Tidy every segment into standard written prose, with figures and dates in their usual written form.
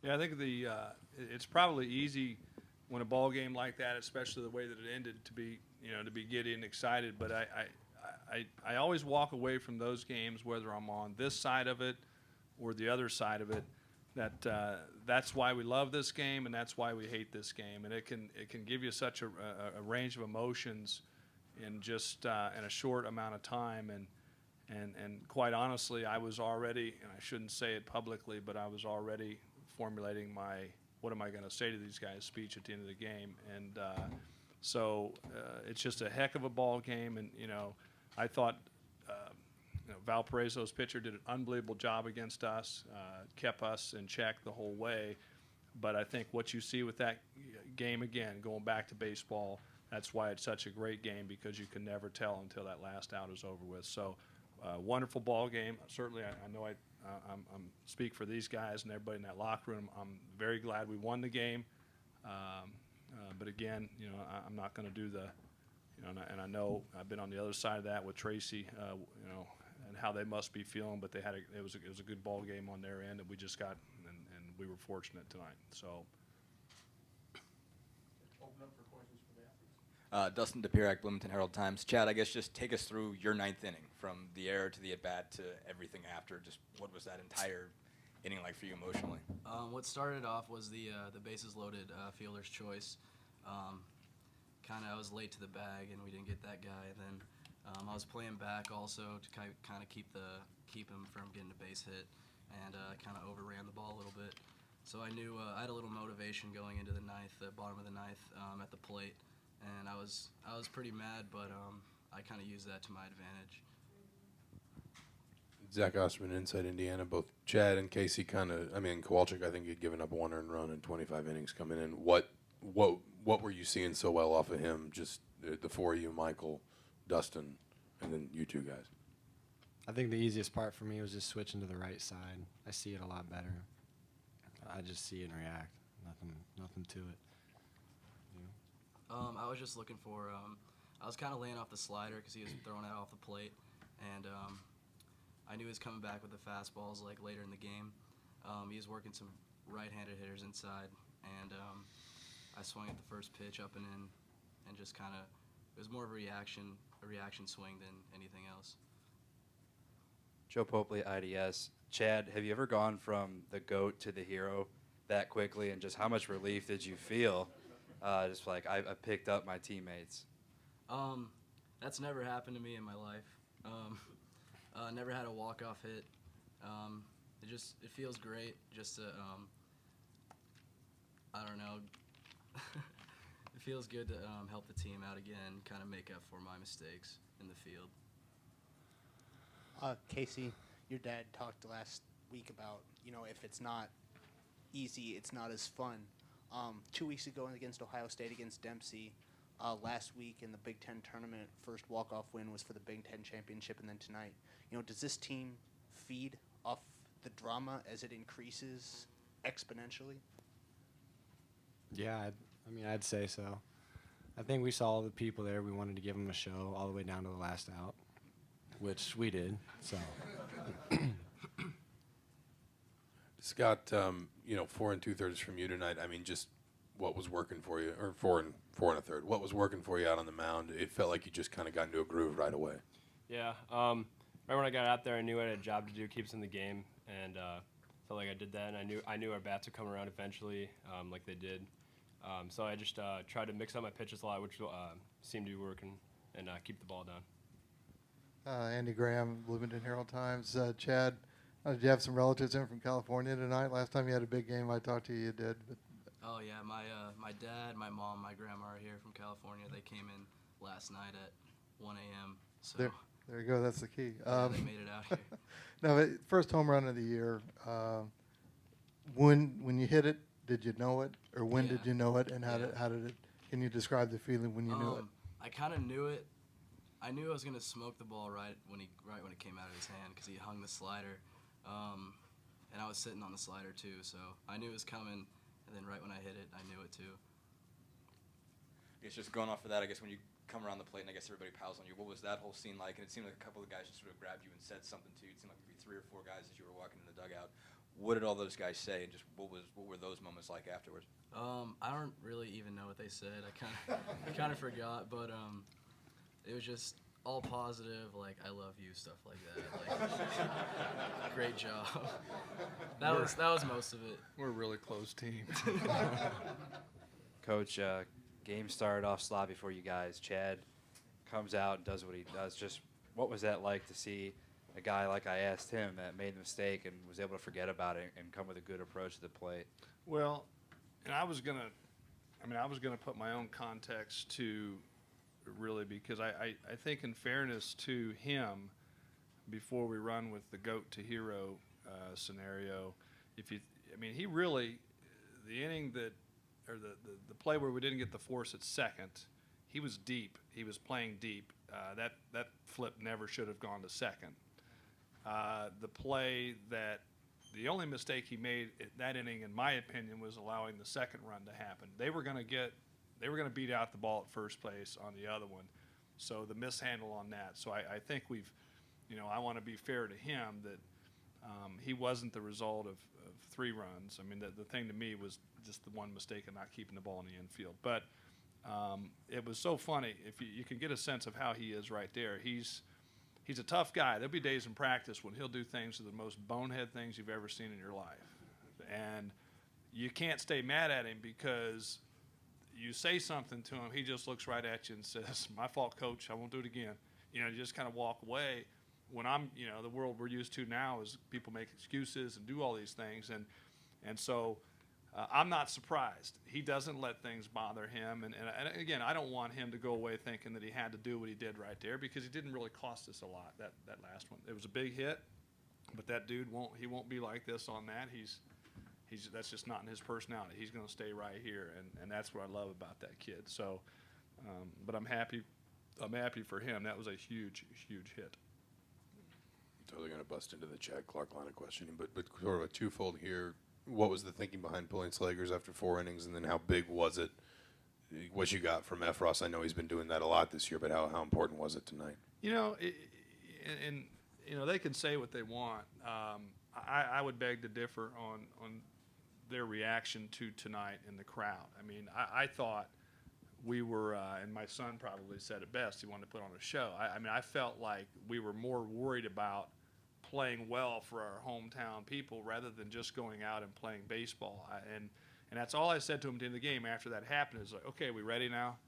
Yeah, I think it's probably easy when a ball game like that, especially the way that it ended, to be giddy and excited. But I always walk away from those games, whether I'm on this side of it or the other side of it, that's why we love this game and that's why we hate this game. And it can give you such a range of emotions in just in a short amount of time. And quite honestly, I was already, and I shouldn't say it publicly, but I was already formulating my what am I going to say to these guys speech at the end of the game. And so it's just a heck of a ball game. And, I thought Valparaiso's pitcher did an unbelievable job against us, kept us in check the whole way. But I think what you see with that game, again, going back to baseball, that's why it's such a great game, because you can never tell until that last out is over with. So wonderful ball game. Certainly, I know I'm speak for these guys and everybody in that locker room. I'm very glad we won the game. But again, I'm not going to do the, and I know I've been on the other side of that with Tracy, and how they must be feeling. But it was a good ball game on their end, and we just got and we were fortunate tonight. So. Open up for questions for the athletes. Dustin DePirak, Bloomington Herald-Times. Chad, I guess just take us through your ninth inning, from the error to the at-bat to everything after. Just what was that entire inning like for you emotionally? What started off was the bases loaded fielder's choice. I was late to the bag and we didn't get that guy. And then I was playing back also to kind of keep him from getting a base hit, and kind of overran the ball a little bit. So I knew I had a little motivation going into the ninth, the bottom of the ninth, at the plate. And I was pretty mad, but I kind of used that to my advantage. Zach Osterman, Inside Indiana. Both Chad and Casey Kowalczyk, I think he'd given up one earned run in 25 innings coming in. What were you seeing so well off of him? Just the four of you, Michael, Dustin, and then you two guys. I think the easiest part for me was just switching to the right side. I see it a lot better. I just see it and react. Nothing to it. I was just looking for, I was kind of laying off the slider because he was throwing it off the plate, and I knew he was coming back with the fastballs like later in the game. He was working some right-handed hitters inside, and I swung at the first pitch up and in, and just kind of, it was more of a reaction swing than anything else. Joe Popley, IDS. Chad, have you ever gone from the GOAT to the hero that quickly, and just how much relief did you feel? Just like I picked up my teammates. That's never happened to me in my life. Never had a walk-off hit. It feels great just to, I don't know. It feels good to help the team out again, kind of make up for my mistakes in the field. Casey, your dad talked last week about, if it's not easy, it's not as fun. 2 weeks ago against Ohio State against Dempsey, last week in the Big Ten tournament, first walk-off win was for the Big Ten championship, and then tonight. Does this team feed off the drama as it increases exponentially? Yeah, I'd say so. I think we saw all the people there. We wanted to give them a show all the way down to the last out, which we did. So. Scott, 4 2/3 from you tonight. Just what was working for you, or 4 1/3? What was working for you out on the mound? It felt like you just kind of got into a groove right away. Yeah. Right when I got out there, I knew I had a job to do, keep us in the game, and felt like I did that. And I knew our bats would come around eventually, like they did. So I just tried to mix up my pitches a lot, which seemed to be working, and keep the ball down. Andy Graham, Bloomington Herald-Times. Chad, did you have some relatives in from California tonight? Last time you had a big game, I talked to you, you did. But Oh yeah, my dad, my mom, my grandma are here from California. They came in last night at 1 a.m. So there you go. That's the key. yeah, they made it out here. No, but first home run of the year. When you hit it, did you know it, or when did you know it, and how did it? Can you describe the feeling when you knew it? I kind of knew it. I knew I was gonna smoke the ball right when it came out of his hand, because he hung the slider, and I was sitting on the slider too. So I knew it was coming, and then right when I hit it, I knew it too. I guess just going off of that, I guess when you come around the plate and I guess everybody piles on you, what was that whole scene like? And it seemed like a couple of guys just sort of grabbed you and said something to you. It seemed like maybe 3 or 4 guys as you were walking in the dugout. What did all those guys say, and just what were those moments like afterwards? I don't really even know what they said. I kind of forgot, but it was just all positive, like I love you, stuff like that. Like, great job. That was most of it. We're a really close team. Coach, game started off sloppy for you guys. Chad comes out and does what he does. Just what was that like to see a guy like I asked him that made a mistake and was able to forget about it and come with a good approach to the plate? Well, and I was gonna put my own context to really, because I think in fairness to him, before we run with the goat to hero scenario, he really, the inning that, or the play where we didn't get the force at second, he was deep. He was playing deep. That flip never should have gone to second. The play that, the only mistake he made at that inning, in my opinion, was allowing the second run to happen. They were going to beat out the ball at first place on the other one, so the mishandle on that. So I think we've, I want to be fair to him that he wasn't the result of 3 runs. I mean, the thing to me was just the one mistake of not keeping the ball in the infield. But it was so funny. If you can get a sense of how he is right there, he's a tough guy. There'll be days in practice when he'll do things that are the most bonehead things you've ever seen in your life. And you can't stay mad at him, because you say something to him, he just looks right at you and says, "My fault, coach, I won't do it again." You just kind of walk away. When I'm, the world we're used to now is people make excuses and do all these things. And so I'm not surprised. He doesn't let things bother him. And again, I don't want him to go away thinking that he had to do what he did right there, because he didn't really cost us a lot, that last one. It was a big hit, but that dude won't be like this on that. That's just not in his personality. He's going to stay right here, and that's what I love about that kid. So, but I'm happy for him. That was a huge, huge hit. Totally going to bust into the Chad Clark line of questioning, but sort of a twofold here. What was the thinking behind pulling Slagers after 4 innings, and then how big was it, what you got from Effross? I know he's been doing that a lot this year, but how important was it tonight? They can say what they want. I would beg to differ on their reaction to tonight in the crowd. I mean, I thought we were, and my son probably said it best, he wanted to put on a show. I felt like we were more worried about playing well for our hometown people rather than just going out and playing baseball. And that's all I said to him at the end of the game after that happened, is like, okay, we ready now?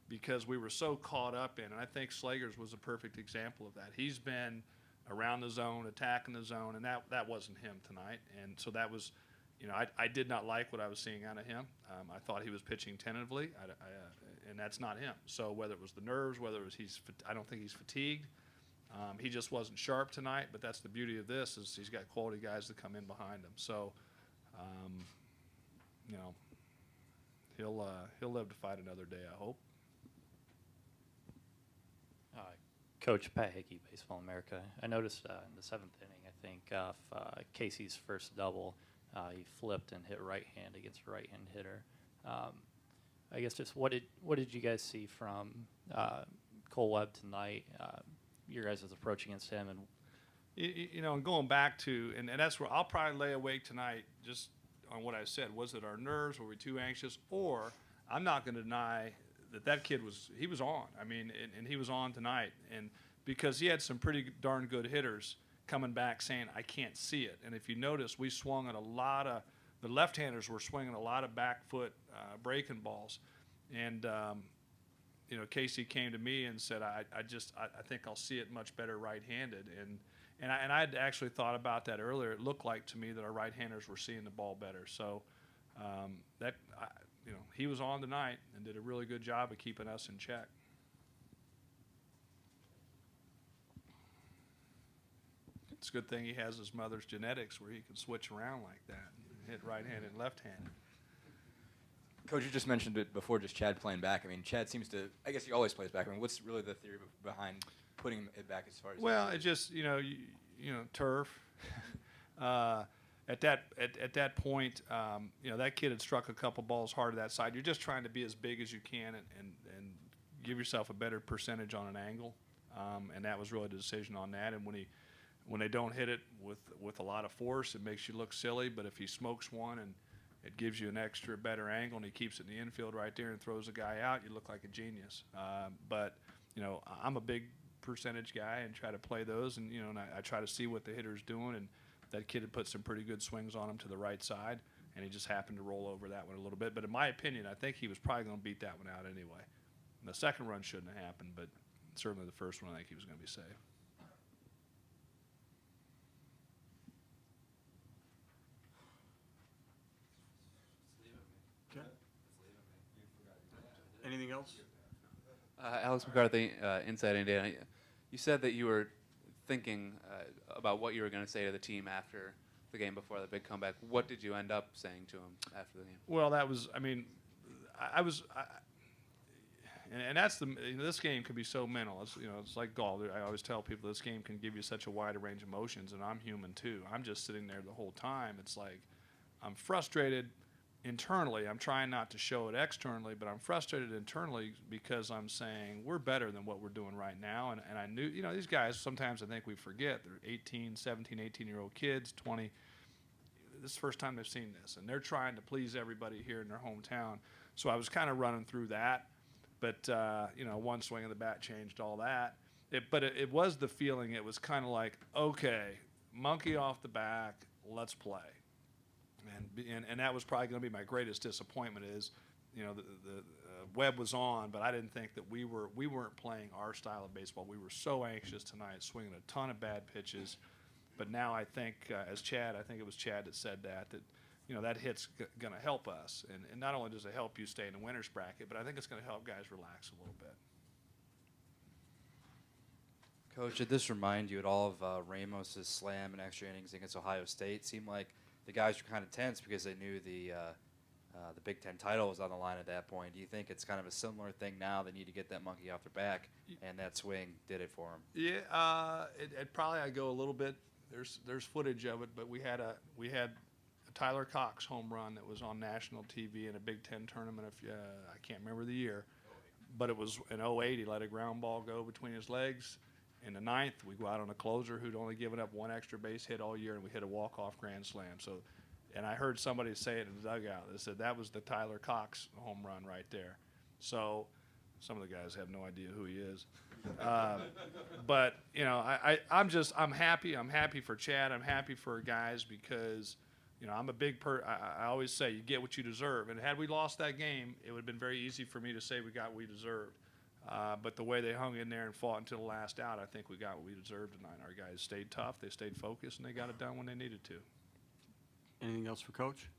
Because we were so caught up in, and I think Slagers was a perfect example of that. He's been around the zone, attacking the zone, and that wasn't him tonight. And so that was, I did not like what I was seeing out of him. I thought he was pitching tentatively, and that's not him. So whether it was the nerves, whether it was I don't think he's fatigued. He just wasn't sharp tonight, but that's the beauty of this, is he's got quality guys that come in behind him. So, he'll live to fight another day, I hope. Coach Pat Hickey, Baseball America. I noticed in the 7th inning, I think, off Casey's first double, he flipped and hit right hand against a right-hand hitter. I guess just what did you guys see from Cole Webb tonight? Your guys' approach against him, and and going back to, and that's where I'll probably lay awake tonight just on what I said. Was it our nerves? Were we too anxious? Or I'm not going to deny that kid was on. I mean, and he was on tonight, and because he had some pretty darn good hitters coming back saying, "I can't see it." And if you notice, we swung at a lot of, the left-handers were swinging a lot of back foot breaking balls, and Casey came to me and said, I think I'll see it much better right-handed. And I'd actually thought about that earlier. It looked like to me that our right-handers were seeing the ball better. So he was on tonight and did a really good job of keeping us in check. It's a good thing he has his mother's genetics where he can switch around like that and hit right-handed and left-handed. Coach, you just mentioned it before, just Chad playing back. I mean, Chad seems to, I guess he always plays back. I mean, what's really the theory behind putting it back as far as? Well, it just, turf. At that point, that kid had struck a couple balls hard to that side. You're just trying to be as big as you can and give yourself a better percentage on an angle. And that was really the decision on that. And when they don't hit it with a lot of force, it makes you look silly. But if he smokes one and it gives you an extra better angle and he keeps it in the infield right there and throws a guy out, you look like a genius. But I'm a big percentage guy and try to play those, and and I try to see what the hitter's doing, and that kid had put some pretty good swings on him to the right side, and he just happened to roll over that one a little bit. But in my opinion, I think he was probably going to beat that one out anyway. And the second run shouldn't have happened, but certainly the first one I think he was going to be safe. Anything else? Alex McCarthy, Inside Indiana. You said that you were thinking about what you were going to say to the team after the game before the big comeback. What did you end up saying to him after the game? Well, that was, and that's this game can be so mental. It's like golf. I always tell people this game can give you such a wide range of emotions, and I'm human too. I'm just sitting there the whole time. It's like I'm frustrated internally. I'm trying not to show it externally, but I'm frustrated internally because I'm saying we're better than what we're doing right now. And I knew, these guys, sometimes I think we forget. They're 18, 17, 18-year-old kids, 20. This is the first time they've seen this, and they're trying to please everybody here in their hometown. So I was kind of running through that. But, one swing of the bat changed all that. But it was the feeling. It was kind of like, okay, monkey off the back, let's play. And that was probably going to be my greatest disappointment is, the web was on, but I didn't think that we weren't playing our style of baseball. We were so anxious tonight, swinging a ton of bad pitches. But now I think, I think it was Chad that said that that hit's going to help us. And not only does it help you stay in the winner's bracket, but I think it's going to help guys relax a little bit. Coach, did this remind you at all of Ramos's slam and extra innings against Ohio State? Seemed like the guys were kind of tense because they knew the Big Ten title was on the line at that point. Do you think it's kind of a similar thing now? They need to get that monkey off their back, and that swing did it for them. Yeah, it probably I go a little bit. There's footage of it, but we had a Tyler Cox home run that was on national TV in a Big Ten tournament. I can't remember the year, but it was in 08. He let a ground ball go between his legs. In the ninth, we go out on a closer who'd only given up one extra base hit all year, and we hit a walk-off grand slam. So, and I heard somebody say it in the dugout. They said that was the Tyler Cox home run right there. So, some of the guys have no idea who he is. But I'm happy. I'm happy for Chad. I'm happy for guys because, I'm a big I always say you get what you deserve. And had we lost that game, it would have been very easy for me to say we got what we deserved. But the way they hung in there and fought until the last out, I think we got what we deserved tonight. Our guys stayed tough, they stayed focused, and they got it done when they needed to. Anything else for Coach?